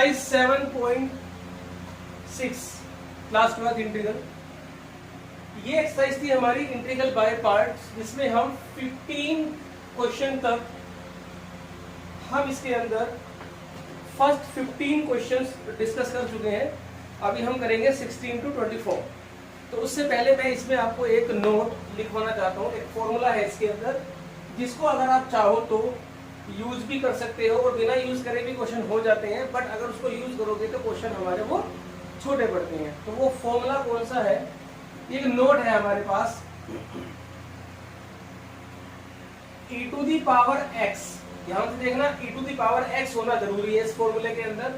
Exercise 7.6 last class integral. ये exercise थी हमारी इंटीग्रल बाय पार्ट्स, जिसमें हम 15 क्वेश्चन तक हम इसके अंदर फर्स्ट 15 क्वेश्चंस डिस्कस कर चुके हैं। अभी हम करेंगे 16 to 24। तो उससे पहले मैं इसमें आपको एक नोट लिखवाना चाहता हूँ। एक फॉर्मूला है इसके अंदर, जिसको अगर आप चाहो तो यूज भी कर सकते हो और बिना यूज करे भी क्वेश्चन हो जाते हैं, बट अगर उसको यूज करोगे तो क्वेश्चन हमारे वो छोटे पड़ते हैं। तो वो फॉर्मूला कौन सा है? एक नोट है हमारे पास, e to the power x। ध्यान से देखना, e to the power x होना जरूरी है इस फॉर्मूले के अंदर।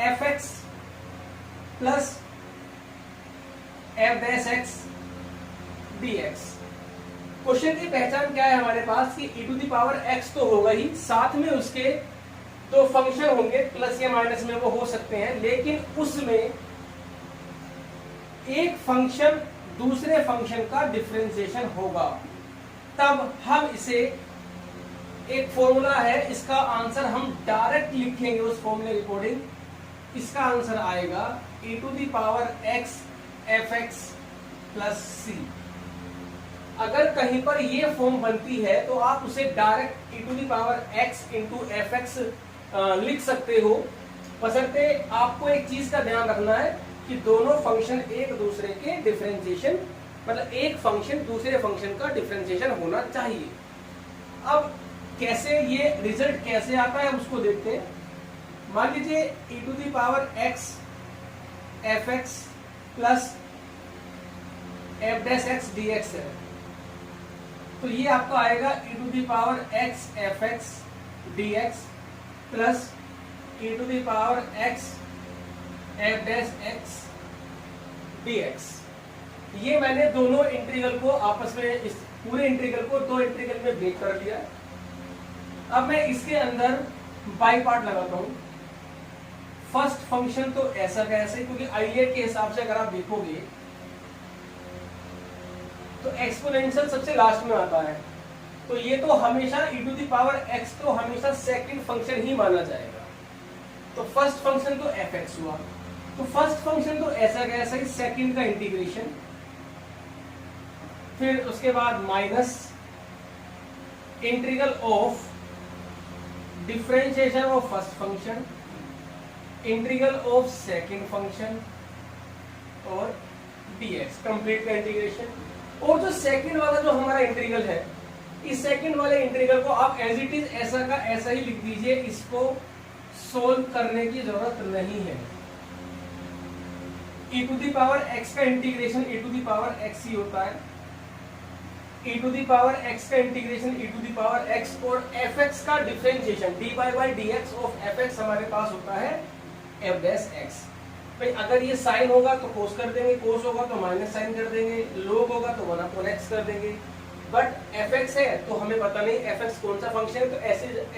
fx plus f dash x dx। Question की पहचान क्या है हमारे पास कि e to the power x तो होगा ही, साथ में उसके दो फंक्शन होंगे, प्लस या माइनस में वो हो सकते हैं, लेकिन उसमें एक फंक्शन दूसरे फंक्शन का डिफरेंशिएशन होगा। तब हम इसे, एक फॉर्मूला है, इसका आंसर हम डायरेक्ट लिखेंगे उस फॉर्मूले अकॉर्डिंग। इसका आंसर आएगा e to the power x fx plus c। अगर कहीं पर ये फॉर्म बनती है तो आप उसे direct e to the power x into fx लिख सकते हो। बशर्ते आपको एक चीज का ध्यान रखना है कि दोनों फंक्शन एक दूसरे के डिफरेंशिएशन, मतलब एक फंक्शन दूसरे फंक्शन का डिफरेंशिएशन होना चाहिए। अब कैसे ये रिजल्ट कैसे आता है उसको देखते हैं। मान लीजिए e to the power x fx plus f dash x dx है, तो ये आपका आएगा e to the power x fx dx plus e to the power x f dash x dx। ये मैंने दोनों इंटीग्रल को आपस में, इस पूरे इंटीग्रल को दो इंटीग्रल में ब्रेक कर दिया। अब मैं इसके अंदर बाई पार्ट लगाता हूं। फर्स्ट फंक्शन तो ऐसा का ऐसा ही, क्योंकि आईलेट के हिसाब से अगर आप देखोगे तो एक्सपोनेंशियल सबसे लास्ट में आता है, तो ये तो हमेशा e to the power x तो हमेशा सेकंड फंक्शन ही माना जाएगा। तो फर्स्ट फंक्शन तो fx हुआ, तो फर्स्ट फंक्शन तो ऐसा का ऐसा ही, सेकंड का इंटीग्रेशन, फिर उसके बाद minus integral of differentiation of first function, integral of second function और dx कंप्लीट का इंटीग्रेशन। और जो सेकंड वाला जो हमारा इंटीग्रल है, इस सेकंड वाले इंटीग्रल को आप एज इट इज ऐसा का ऐसा ही लिख दीजिए, इसको सोल्व करने की जरूरत नहीं है। e to the power x का integration e to the power x ही होता है। e to the power x का integration e to the power x और fx का differentiation dy by dx of fx हमारे पास होता है f डैश x। भाई अगर ये साइन होगा तो कोस कर देंगे, कोस होगा तो माइनस साइन कर देंगे, लोग होगा तो 1/x कर देंगे। बट fx है तो हमें पता नहीं fx कौन सा फंक्शन है, तो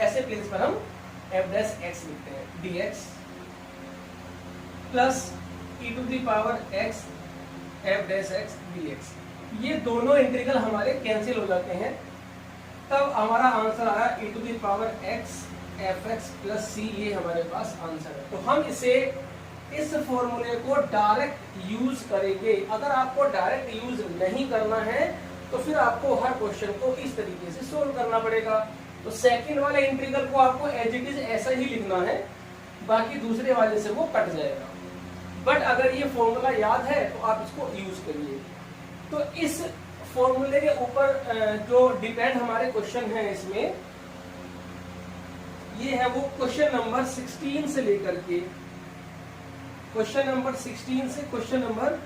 ऐसे प्लेस पर हम f डैश x लिखते हैं, dx plus e to the power x f dash x dx। ये दोनों इंटीग्रल हमारे कैंसिल हो जाते हैं, तब हमारा आंसर आया e to the power x fx plus c। ये हमारे पास आंसर है। तो हम इसे, इस फॉर्मूले को डायरेक्ट यूज करेंगे। अगर आपको डायरेक्ट यूज नहीं करना है तो फिर आपको हर क्वेश्चन को इस तरीके से सोल्व करना पड़ेगा। तो सेकंड वाले इंटीग्रल को आपको एज इट इज ऐसा ही लिखना है, बाकी दूसरे वाले से वो कट जाएगा। बट अगर ये फॉर्मूला याद है तो आप इसको यूज करिए। तो इस फॉर्मूले के ऊपर जो डिपेंड हमारे क्वेश्चन है इसमें, ये है वो क्वेश्चन नंबर 16 से लेकर के, क्वेश्चन नंबर 16 से क्वेश्चन नंबर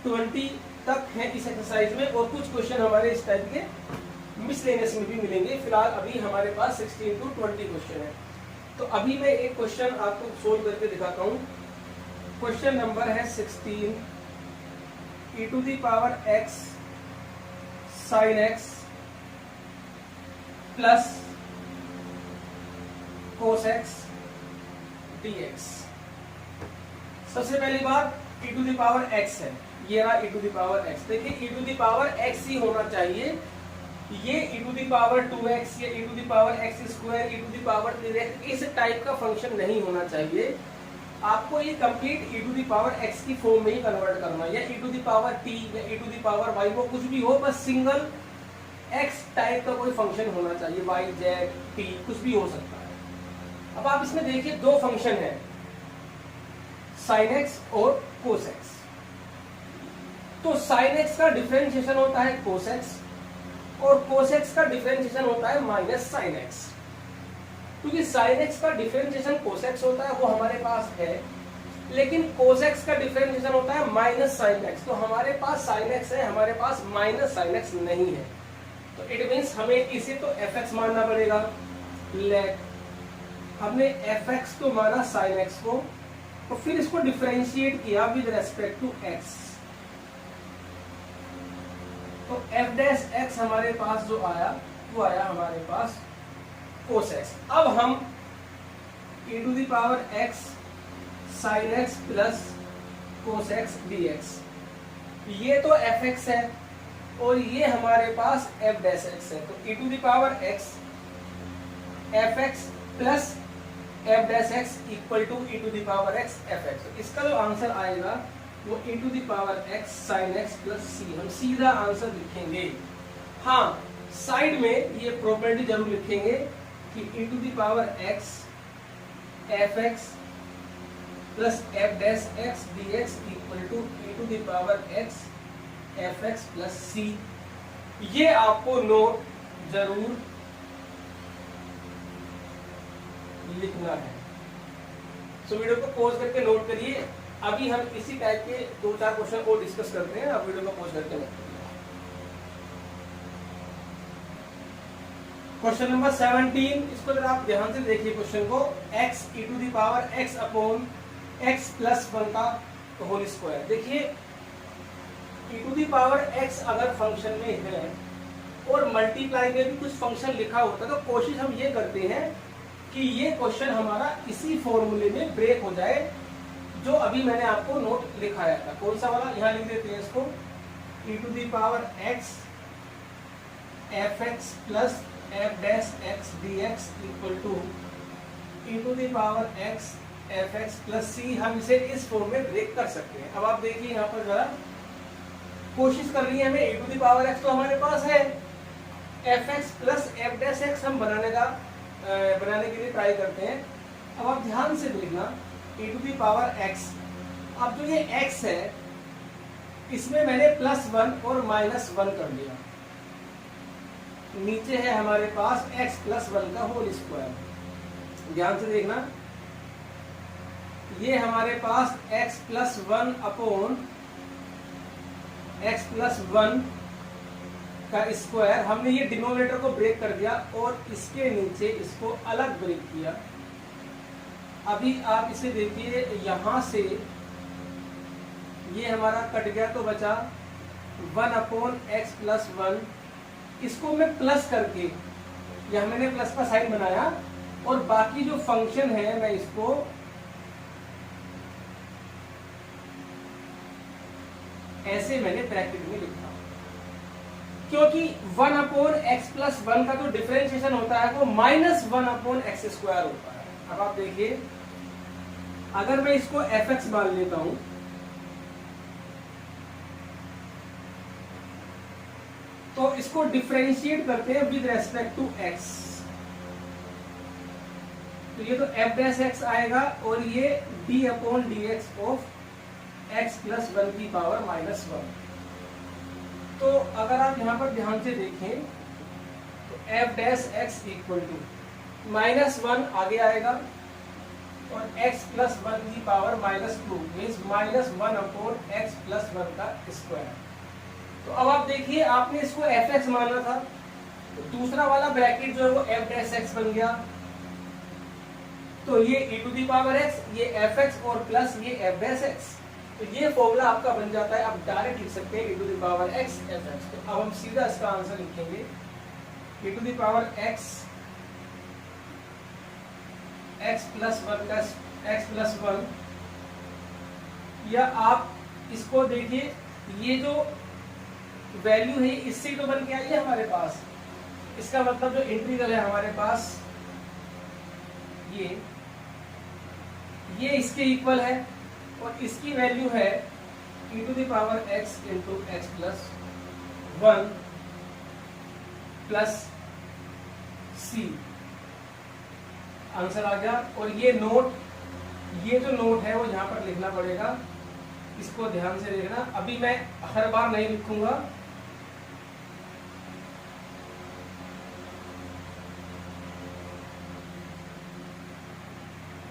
20 तक है इस एक्सरसाइज में, और कुछ क्वेश्चन हमारे इस टाइप के मिसलेनियस में भी मिलेंगे। फिलहाल अभी हमारे पास 16 to 20 क्वेश्चन है। तो अभी मैं एक क्वेश्चन आपको सोल्व करके दिखाता हूं। क्वेश्चन नंबर है 16, e to the power x sin x plus cos x dx। सबसे पहली बात e to the power x है, ये रहा e to the power x। देखिए e to the power x ही होना चाहिए, ये e to the power 2x या e to the power x square e to the power 3x इस टाइप का फंक्शन नहीं होना चाहिए। आपको ये complete e to the power x की फॉर्म में ही कन्वर्ट करना है, या e to the power t या e to the power y, वो कुछ भी हो, बस सिंगल x टाइप का कोई फंक्शन होना चाहिए, y z t कुछ भी हो सकता है। अब आप इसमें देखिए दो फंक्शन है, sin x और cos x। तो sin x का डिफरेंशिएशन होता है cos x और cos x का डिफरेंशिएशन होता है माइनस sin x। क्योंकि sin x का डिफरेंशिएशन cos x होता है वो हमारे पास है, लेकिन cos x का डिफरेंशिएशन होता है माइनस sin x। तो हमारे पास sin x है, हमारे पास माइनस sin x नहीं है। तो इट मीन्स हमें इसे तो fx मानना पड़ेगा। लेट हमने fx को माना sin x को, तो फिर इसको डिफरेंशिएट किया विद रेस्पेक्ट टू x। तो f डैश x हमारे पास जो आया वो आया हमारे पास cos x। अब हम e to the power x sin x plus cos x dx, ये तो fx है और ये हमारे पास f डैश x है। तो e to the power x fx plus f dash x equal to e to the power x fx। तो इसका जो आंसर आएगा वो e to the power x sin x plus c, हम सीधा answer लिखेंगे। हाँ, साइड में ये प्रॉपर्टी जरूर लिखेंगे कि e to the power x fx plus f dash x dx equal to e to the power x fx plus c। ये आपको नोट जरूर लिखना है। सो वीडियो को पॉज करके नोट करिए। अभी हम इसी टाइप के 2-4 क्वेश्चन और डिस्कस करते हैं। आप वीडियो को पॉज करके नोट करिए। क्वेश्चन नंबर 17, इसको जरा आप ध्यान से देखिए क्वेश्चन को। x e to the power x upon x plus 1 का होल स्क्वायर। देखिए e to the power x अगर फंक्शन में है और मल्टीप्लाई में भी कुछ फंक्शन लिखा होता है, तो कोशिश हम ये करते हैं कि ये क्वेश्चन हमारा इसी फॉर्मूले में ब्रेक हो जाए जो अभी मैंने आपको नोट लिखाया था। कौन सा वाला, यहाँ लिख देते हैं इसको, e to the power x fx plus f dash x dx equal to e to the power x fx plus c। हम इसे इस फॉर्म में ब्रेक कर सकते हैं। अब आप देखिए यहाँ पर जरा कोशिश कर रही है हमें e to the power x तो हमारे पास है, fx plus f dash x हम बनाने के लिए ट्राई करते हैं। अब आप ध्यान से देखना, e to the power x, अब जो ये x है इसमें मैंने प्लस 1 और माइनस 1 कर दिया। नीचे है हमारे पास x प्लस 1 का होल स्क्वायर। ध्यान से देखना, ये हमारे पास x plus 1 upon x plus 1 का स्क्वायर। हमने ये डिनोमिनेटर को ब्रेक कर दिया और इसके नीचे इसको अलग ब्रेक किया। अभी आप इसे देखिए, यहां से ये हमारा कट गया तो बचा 1 अपॉन एक्स प्लस 1। इसको मैं प्लस करके, यहां मैंने प्लस का साइन बनाया और बाकी जो फंक्शन है मैं इसको ऐसे मैंने ब्रैकेट में लिखा, क्योंकि 1 अपॉन एक्स प्लस 1 का जो डिफरेंशिएशन होता है वो माइनस 1 अपॉन एक्स स्क्वायर होता है। अब आप देखिए, अगर मैं इसको fx मान लेता हूं तो इसको डिफरेंशिएट करते हैं विद रेस्पेक्ट टू x। तो ये तो f डैश x आएगा और ये d upon dx of x plus 1 की पावर माइनस 1। तो अगर आप यहां पर ध्यान से देखें तो f dash x equal to minus 1 आगे आएगा और x प्लस 1 की power minus 2 means minus 1 upon x plus 1 का स्क्वायर। तो अब आप देखिए, आपने इसको fx माना था तो दूसरा वाला ब्रैकेट जो है वो f डैश x बन गया। तो ये e to the power x, ये fx और प्लस ये f डैश x। तो ये फॉर्मूला आपका बन जाता है। आप डायरेक्ट लिख सकते हैं e to the power x fx। तो अब हम सीधा इसका आंसर लिखेंगे e to the power x x plus 1 का x प्लस 1, या आप इसको देखिए, ये जो वैल्यू है इससे तो बन के आई है हमारे पास, इसका मतलब जो इंटीग्रल है हमारे पास ये इसके इक्वल है और इसकी वैल्यू है e⁻x into x plus 1 plus c. Answer आ गया। और ये जो नोट है वो यहाँ पर लिखना पड़ेगा, इसको ध्यान से देखना। अभी मैं हर बार नहीं लिखूंगा,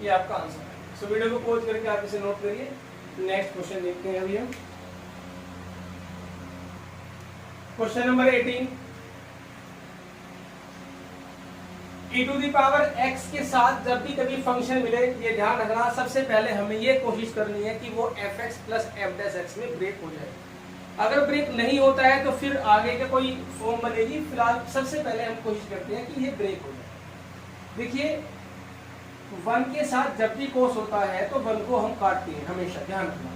ये आपका आंसर है। सो वीडियो को पॉज करके आप इसे नोट करिए। नेक्स्ट क्वेश्चन देखते हैं अभी हम। क्वेश्चन नंबर 18, e⁻x के साथ जब भी कभी फंक्शन मिले, ये ध्यान रखना, सबसे पहले हमें ये कोशिश करनी है कि वो fx प्लस f' में ब्रेक हो जाए। अगर ब्रेक नहीं होता है तो फिर आगे के कोई फॉर्म बनेगी। फिलहाल सबसे पहले हम कोशिश करते हैं कि ये ब्रेक हो जाए। देखिए 1 के साथ जब भी कोस होता है तो 1 को हम काटते हैं, हमेशा ध्यान रखना।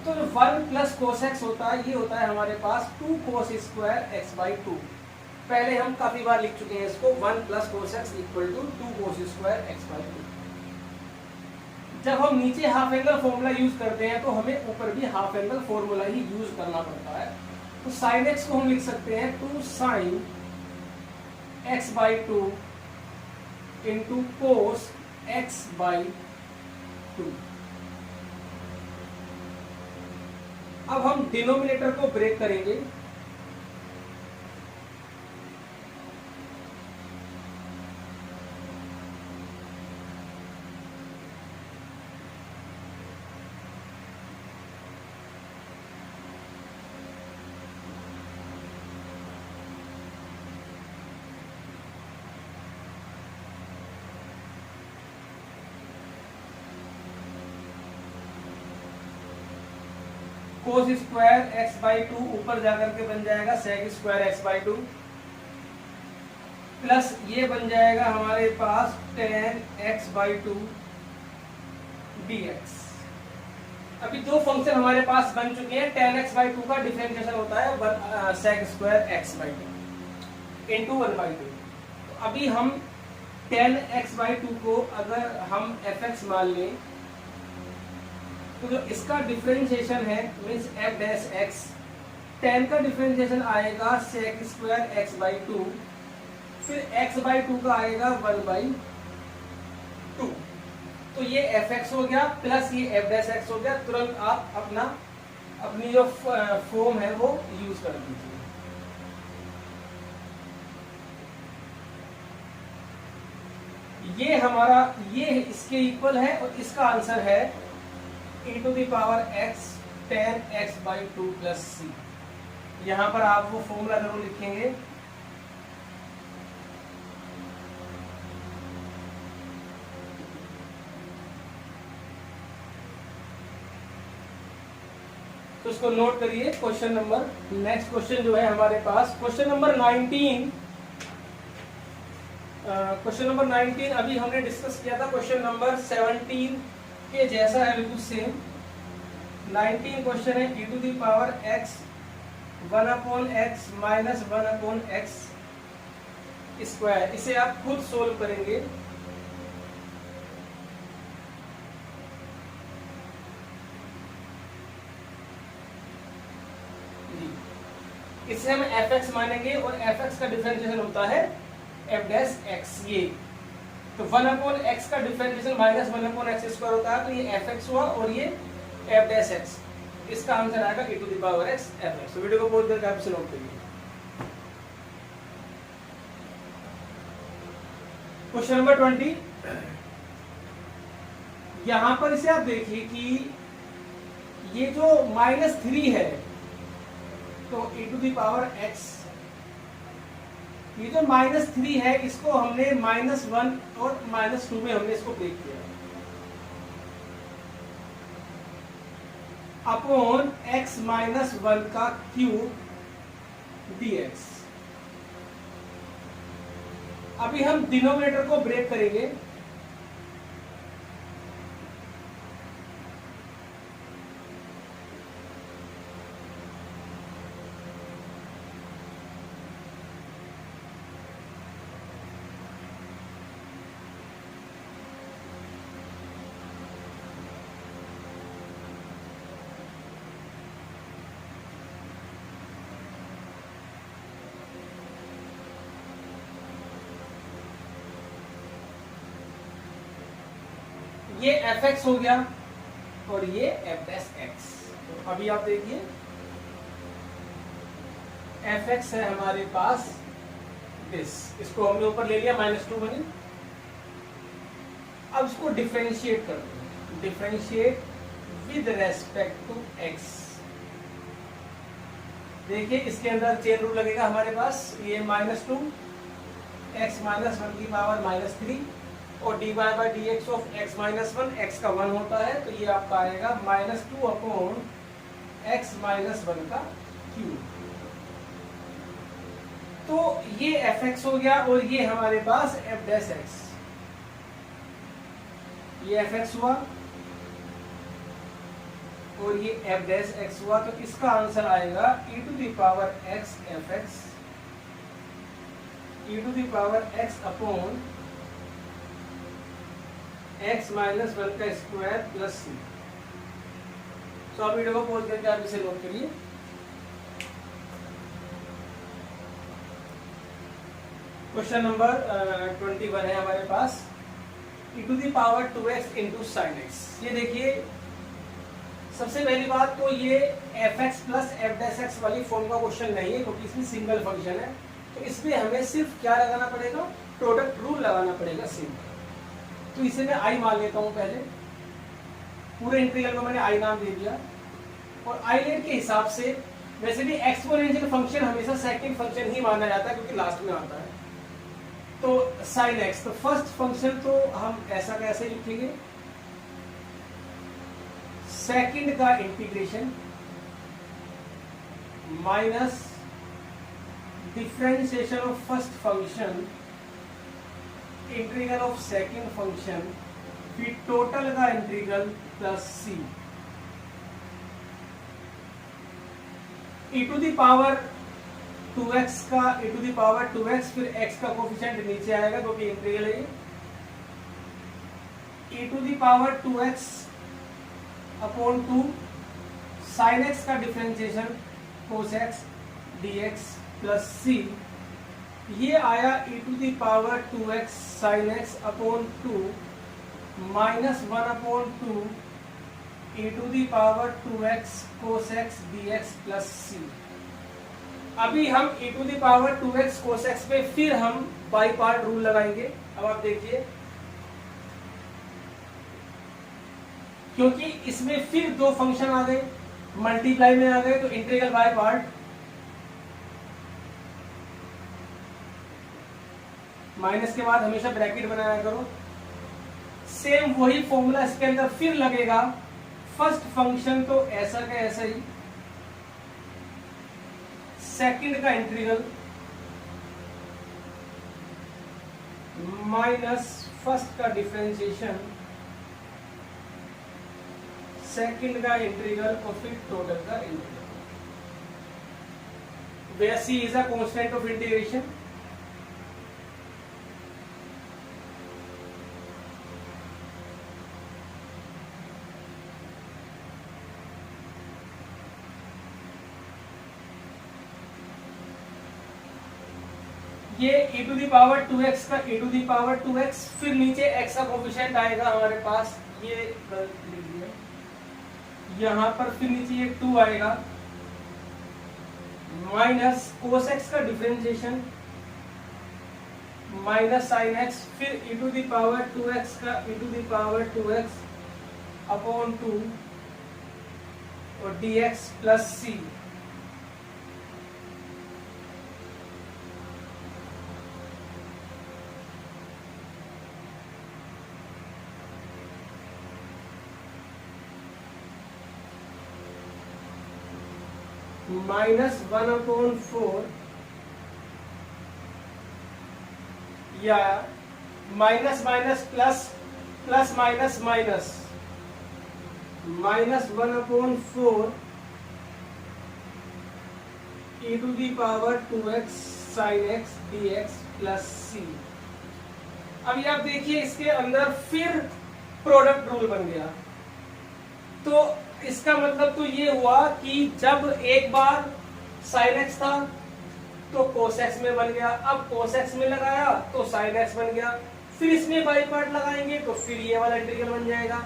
तो 1 प्लस कोस x होता है, ये होता है हमारे पास 2 कोस स्क्वायर x/2। पहले हम काफी बार लिख चुके हैं इसको, 1 plus cos x equal to 2 cos square x/2। जब हम नीचे हाफ एंगल फॉर्मूला यूज करते हैं तो हमें ऊपर भी हाफ एंगल फॉर्मूला ही यूज करना पड़ता है। तो साइन x को हम लिख सकते हैं 2 sign x/2 into cos x/2। अब हम डिनोमिनेटर को ब्रेक करेंगे। कोस स्क्वायर x/2 ऊपर जाकर के बन जाएगा सेक स्क्वायर x/2 प्लस ये बन जाएगा हमारे पास tan x/2 dx। अभी दो फंक्शन हमारे पास बन चुके हैं। tan x/2 का डिफरेंशिएशन होता है सेक स्क्वायर x/2 इंटू 1/2। तो अभी हम tan x/2 को अगर हम fx मान लें तो जो इसका डिफरेंशिएशन है मींस f'(x), tan का डिफरेंशिएशन आएगा sec स्क्वायर x/2, फिर x/2 का आएगा 1/2। तो ये fx हो गया प्लस ये f'(x) हो गया। तुरंत आप अपनी जो फॉर्म है वो यूज कर दीजिए। ये इसके इक्वल है और इसका आंसर है e⁻x tan x/2 plus c। यहां पर आप वो फॉर्मूला जरूर लिखेंगे। तो इसको नोट करिए। क्वेश्चन नंबर नेक्स्ट क्वेश्चन जो है हमारे पास क्वेश्चन नंबर 19। क्वेश्चन नंबर 19 अभी हमने डिस्कस किया था क्वेश्चन नंबर 17 के जैसा है, बिल्कुल सेम। 19 क्वेश्चन है e⁻x 1/x minus 1/x square. इसे आप खुद सोल्व करेंगे। इसे हम fx मानेंगे और fx का डिफरेंशिएशन होता है f'(x). ये तो 1/x का डिफरेंशिएशन माइनस 1/x स्क्वायर होता है, तो ये fx हुआ और ये f'(x). इसका आंसर आएगा e⁻x fx। तो वीडियो को पॉज करके आप इसे नोट करिए। Question number 20। यहां पर इसे आप देखिए कि ये जो -3 है तो e⁻x, ये जो -3 है इसको हमने -1 और -2 में हमने इसको ब्रेक किया अपॉन x माइनस 1 का क्यूब dx। अभी हम डिनोमिनेटर को ब्रेक करेंगे। ये एफ एक्स हो गया और ये एफ डैश एक्स। तो अभी आप देखिए एफ एक्स है हमारे पास इसको हमने ऊपर ले लिया -2 बनी। अब इसको डिफरेंशिएट कर दो, differentiate with respect to x. देखिए इसके अंदर चेन रूल लगेगा हमारे पास, ये -2 x माइनस 1 की पावर -3 और dy by D x of x minus 1, x का 1 होता है तो ये आपका आएगा -2 अपॉन x माइनस 1 का क्यूब। तो ये एफ एक्स हो गया और ये हमारे पास एफ डैश एक्स, ये एफ एक्स हुआ और ये एफ डैश एक्स हुआ। तो इसका आंसर आएगा e to the power x f x, e to the power x upon x minus 1 का स्क्वायर प्लस सी। तो आप वीडियो को पॉज करके आप इसे नोट करिए। क्वेश्चन नंबर 21 है हमारे पास, e to the power 2x into sine x. ये देखिए सबसे पहली बात तो ये f x plus f dash x वाली फॉर्म का क्वेश्चन नहीं है क्योंकि इसमें सिंगल फंक्शन है। तो इसमें हमें सिर्फ क्या लगाना पड़ेगा, प्रोडक्ट रूल लगाना पड़ेगा सिंपल। तो इसे मैं आई मान लेता हूं पहले, पूरे इंटीग्रल को मैंने आई नाम दे दिया। और आई लेट के हिसाब से वैसे भी एक्सपोनेंशियल फंक्शन हमेशा सेकंड फंक्शन ही माना जाता है क्योंकि लास्ट में आता है। तो साइन एक्स, तो फर्स्ट फंक्शन तो हम ऐसा कैसे लिखेंगे, सेकंड का integration minus differentiation of first function integral of second function फिर टोटल का integral plus c. e to the power 2x का e to the power 2x फिर x का कोफिशिएंट नीचे आएगा क्योंकि इंटीग्रल है। e to the power 2x upon 2 sine x का differentiation cos x dx plus c। ये आया e to the power 2x sign x upon 2 minus 1 upon 2 e to the power 2x cos x dx plus c। अभी हम e to the power 2x cos x पे फिर हम by part rule लगाएंगे। अब आप देखिए क्योंकि इसमें फिर दो फंक्शन आ गए, मल्टीप्लाई में आ गए, तो इंटीग्रल बाय पार्ट माइनस के बाद हमेशा ब्रैकेट बनाया करो। सेम वही फॉर्मूला इसके अंदर फिर लगेगा। फर्स्ट फंक्शन तो ऐसा का ऐसा ही, सेकंड का इंटीग्रल माइनस फर्स्ट का डिफरेंशिएशन सेकंड का इंटीग्रल और फिर टोटल का integral. Where c is a constant of integration. ये e to the power 2x का e to the power 2x फिर नीचे x का कोफिशिएंट आएगा हमारे पास, ये लिख दिया यहाँ पर, फिर नीचे ये 2 आएगा माइनस कोस x का डिफरेंशिएशन माइनस साइन x फिर e to the power 2x का e to the power 2x upon 2 और dx plus c। Minus 1 upon 4 या minus minus plus plus minus minus minus 1 upon 4 e to the power 2x sign x dx plus c। अब ये आप देखिए इसके अंदर फिर प्रोडक्ट रूल बन गया। तो इसका मतलब तो ये हुआ कि जब एक बार sin x था तो cos x में बन गया, अब cos x में लगाया तो sin x बन गया, फिर इसमें बाई पार्ट लगाएंगे तो फिर ये वाला इंटीग्रल बन जाएगा,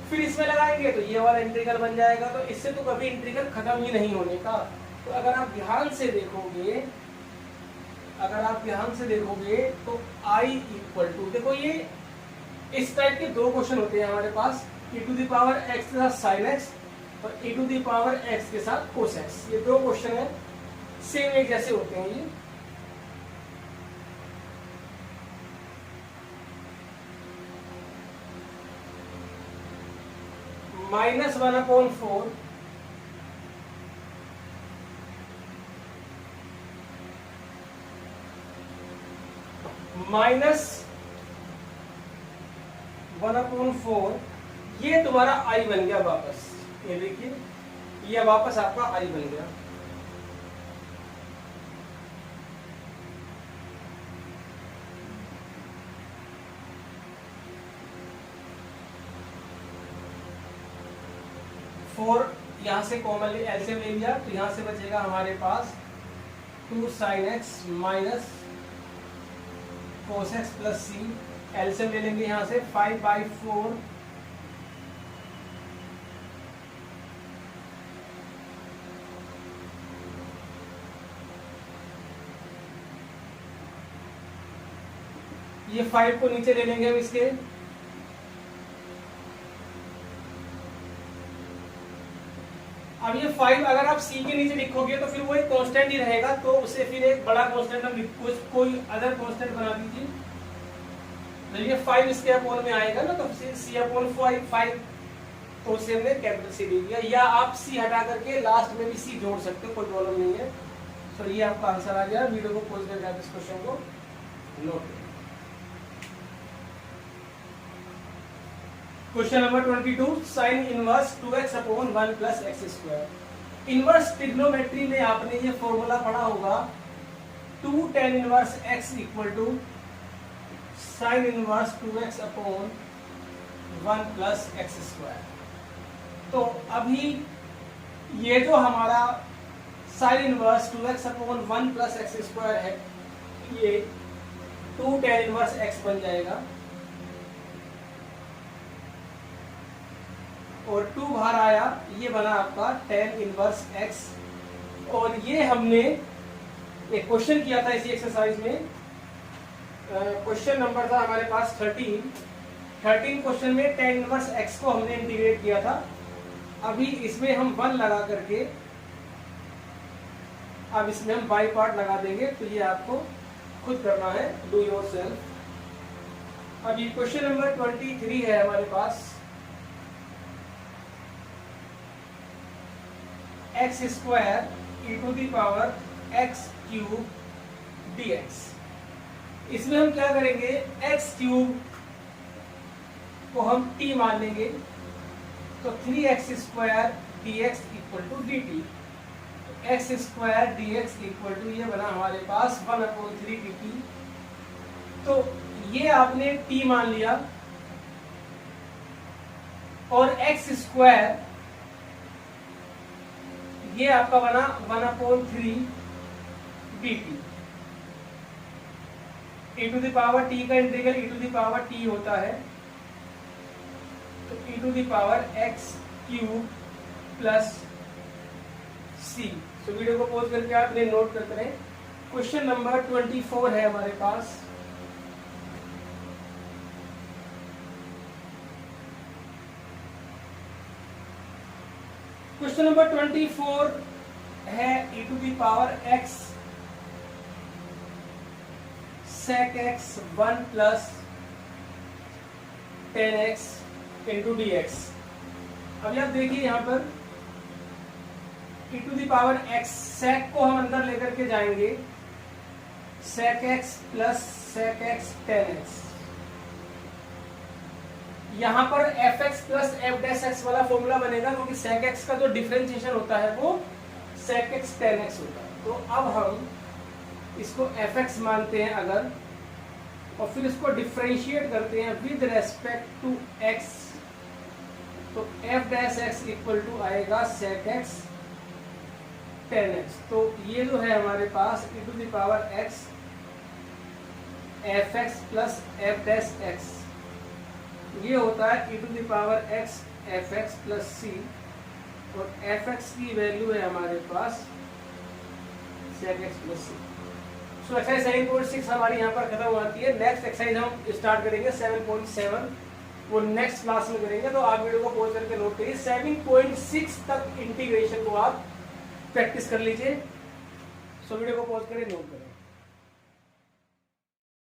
फिर इसमें लगाएंगे तो ये वाला इंटीग्रल बन जाएगा। तो इससे तो कभी इंटीग्रल खत्म ही नहीं होने का। तो अगर आप ध्यान से देखोगे, तो I इक्वल टू, देखो ये इस टाइप के दो क्वेश्चन होते हैं हमारे पास, e to the power x के साथ sin x और e to the power x के साथ cos x। ये दो क्वेश्चन है, सेम एक जैसे होते हैं ये। -1/4 -1/4 ये तुम्हारा I बन गया वापस। ये देखिए, ये वापस आपका I बन गया। फोर यहाँ से कॉमन एलसीएम ले लिया तो यहाँ से बचेगा हमारे पास 2 sin x minus cos x plus c। LCM ले लेंगे यहाँ से 5/4 ये 5 को नीचे ले लेंगे हम इसके। अब ये 5 अगर आप c के नीचे लिखोगे तो फिर वो एक कांस्टेंट ही रहेगा, तो उसे फिर एक बड़ा कांस्टेंट हम कोई अदर कांस्टेंट बना दीजिए। तो ये 5 इसके अपोन में आएगा ना, तो c अपॉन 5 तो उसे हमने कैपिटल C ले लिया। या आप c हटा करके लास्ट में भी c जोड़ सकते हो, कोई प्रॉब्लम नहीं है। तो ये आपका आंसर आ गया। वीडियो को पॉज करके आप इस क्वेश्चन को नोट करें। Question number 22, sine inverse 2x upon 1 plus x square. Inverse trigonometry में आपने ये फॉर्मूला पढ़ा होगा, 2 tan inverse x equal to sine inverse 2x upon 1 plus x square. तो अभी ये जो हमारा sine inverse 2x upon 1 plus x square है, ये 2 tan इनवर्स x बन जाएगा और 2 बाहर आया, ये बना आपका tan इनवर्स x। और ये हमने एक क्वेश्चन किया था इसी एक्सरसाइज में, क्वेश्चन नंबर था हमारे पास 13 क्वेश्चन में tan इनवर्स x को हमने इंटीग्रेट किया था। अभी इसमें हम 1 लगा करके अब इसमें हम बाई पार्ट लगा देंगे, तो ये आपको खुद करना है, डू योरसेल्फ। अब ये क्वेश्चन नंबर 23 है हमारे पास, x square e to the power x cube dx। इसमें हम क्या करेंगे, एक्स क्यूब को हम t मान लेंगे, तो 3x square dx equal to dt। X square dx equal to ये बना हमारे पास 1/3 dt। तो ये आपने t मान लिया और एक्स स्क्वायर ये आपका बना 1/3 dt। e to the power t का integral e to the power t होता है, तो e to the power x cube plus c। तो वीडियो को पॉज करके आप इन्हें नोट करते रहें। क्वेश्चन नंबर 24 है हमारे पास, क्वेश्चन नंबर 24 है e to the power x sec x 1 plus tan x into dx। अब आप देखिए यहाँ पर e to the power x, sec को हम अंदर लेकर के जाएंगे, sec x plus sec x tan x। यहाँ पर fx plus f dash x वाला फॉर्मूला बनेगा, क्योंकि sec x का जो डिफरेंशिएशन होता है वो sec x tan x होता है। तो अब हम इसको fx मानते हैं अगर, और फिर इसको डिफरेंशिएट करते हैं विद रेस्पेक्ट टू x, तो f dash x equal to आएगा sec x tan x। तो ये जो है हमारे पास e to the power x f x plus f dash x, ये होता है e to the power x f x plus c, और एफ एक्स की वैल्यू है हमारे पास sec x plus c. So exercise 7.6 हमारी यहाँ पर खत्म हो जाती है। नेक्स्ट एक्सरसाइज हम स्टार्ट करेंगे 7.7, वो नेक्स्ट क्लास में करेंगे, तो आप वीडियो को पॉज करके नोट करिए। 7.6 तक इंटीग्रेशन को आप प्रैक्टिस कर लीजिए। सो वीडियो को पॉज करें, नोट करें।